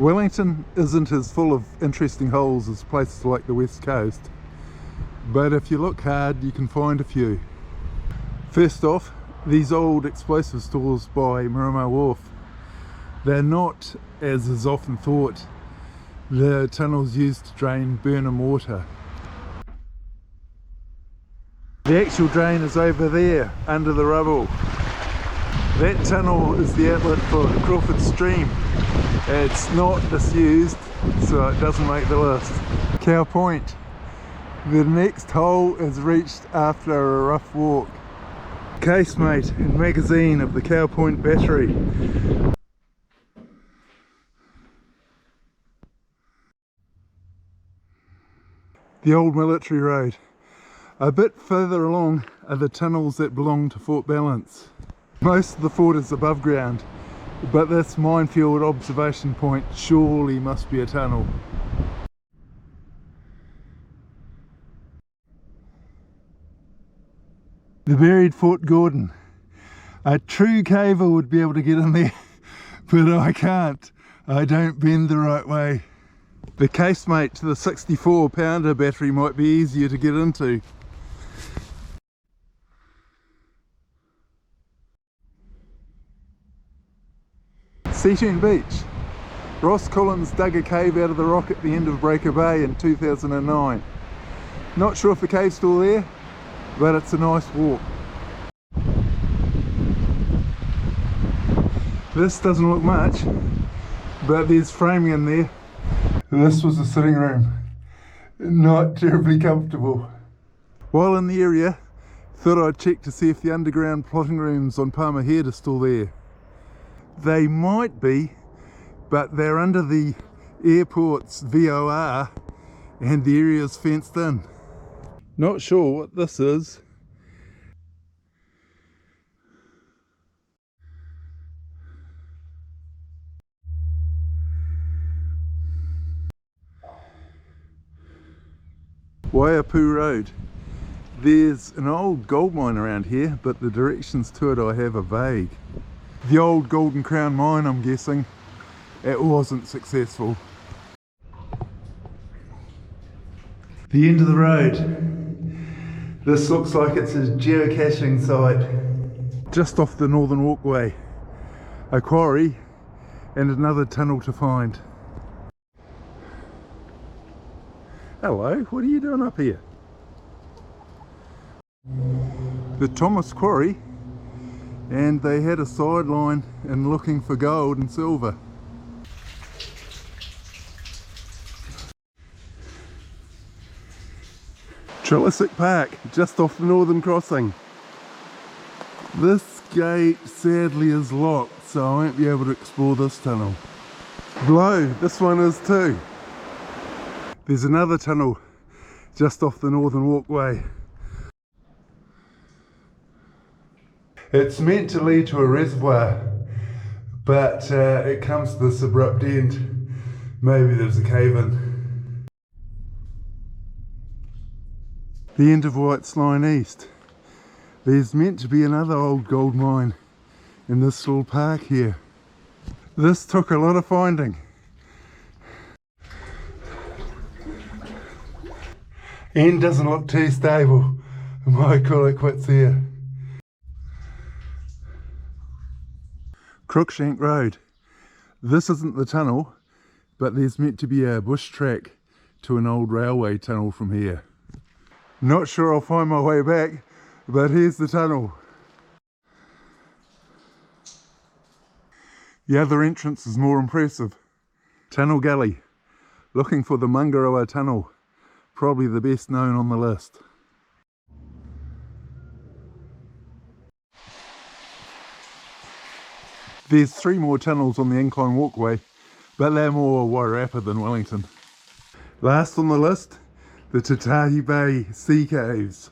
Wellington isn't as full of interesting holes as places like the West Coast, but if you look hard you can find a few. First off, these old explosive stores by Miramar Wharf. They're not, as is often thought, the tunnels used to drain Burnham water. The actual drain is over there, under the rubble. That tunnel is the outlet for Crawford Stream. It's not disused, so it doesn't make the list. Cow Point. The next hole is reached after a rough walk. Casemate and magazine of the Cow Point battery. The old military road. A bit further along are the tunnels that belong to Fort Balance. Most of the fort is above ground, but this minefield observation point surely must be a tunnel. The buried Fort Gordon. A true caver would be able to get in there, but I can't. I don't bend the right way. The casemate to the 64 pounder battery might be easier to get into. Seatoon Beach. Ross Collins dug a cave out of the rock at the end of Breaker Bay in 2009. Not sure if the cave's still there, but it's a nice walk. This doesn't look much, but there's framing in there. This was a sitting room. Not terribly comfortable. While in the area, thought I'd check to see if the underground plotting rooms on Palmer Head are still there. They might be, but they're under the airport's VOR and the area's fenced in. Not sure what this is. Waiapu Road. There's an old gold mine around here, but the directions to it I have are vague. The old Golden Crown mine, I'm guessing. It wasn't successful. The end of the road. This looks like it's a geocaching site. Just off the northern walkway. A quarry and another tunnel to find. Hello, what are you doing up here? The Thomas Quarry, and they had a sideline in looking for gold and silver. Trelisic Park, just off the northern crossing. This gate sadly is locked, so I won't be able to explore this tunnel. Below, this one is too. There's another tunnel just off the northern walkway. It's meant to lead to a reservoir, but it comes to this abrupt end. Maybe there's a cave in. The end of White's Line East. There's meant to be another old gold mine in this little park here. This took a lot of finding. End doesn't look too stable. I might call it quits here. Crookshank Road. This isn't the tunnel, but there's meant to be a bush track to an old railway tunnel from here. Not sure I'll find my way back, but here's the tunnel. The other entrance is more impressive. Tunnel Gully. Looking for the Mungaroa Tunnel. Probably the best known on the list. There's 3 more tunnels on the incline walkway, but they're more Wairarapa than Wellington. Last on the list, the Tatahi Bay Sea Caves.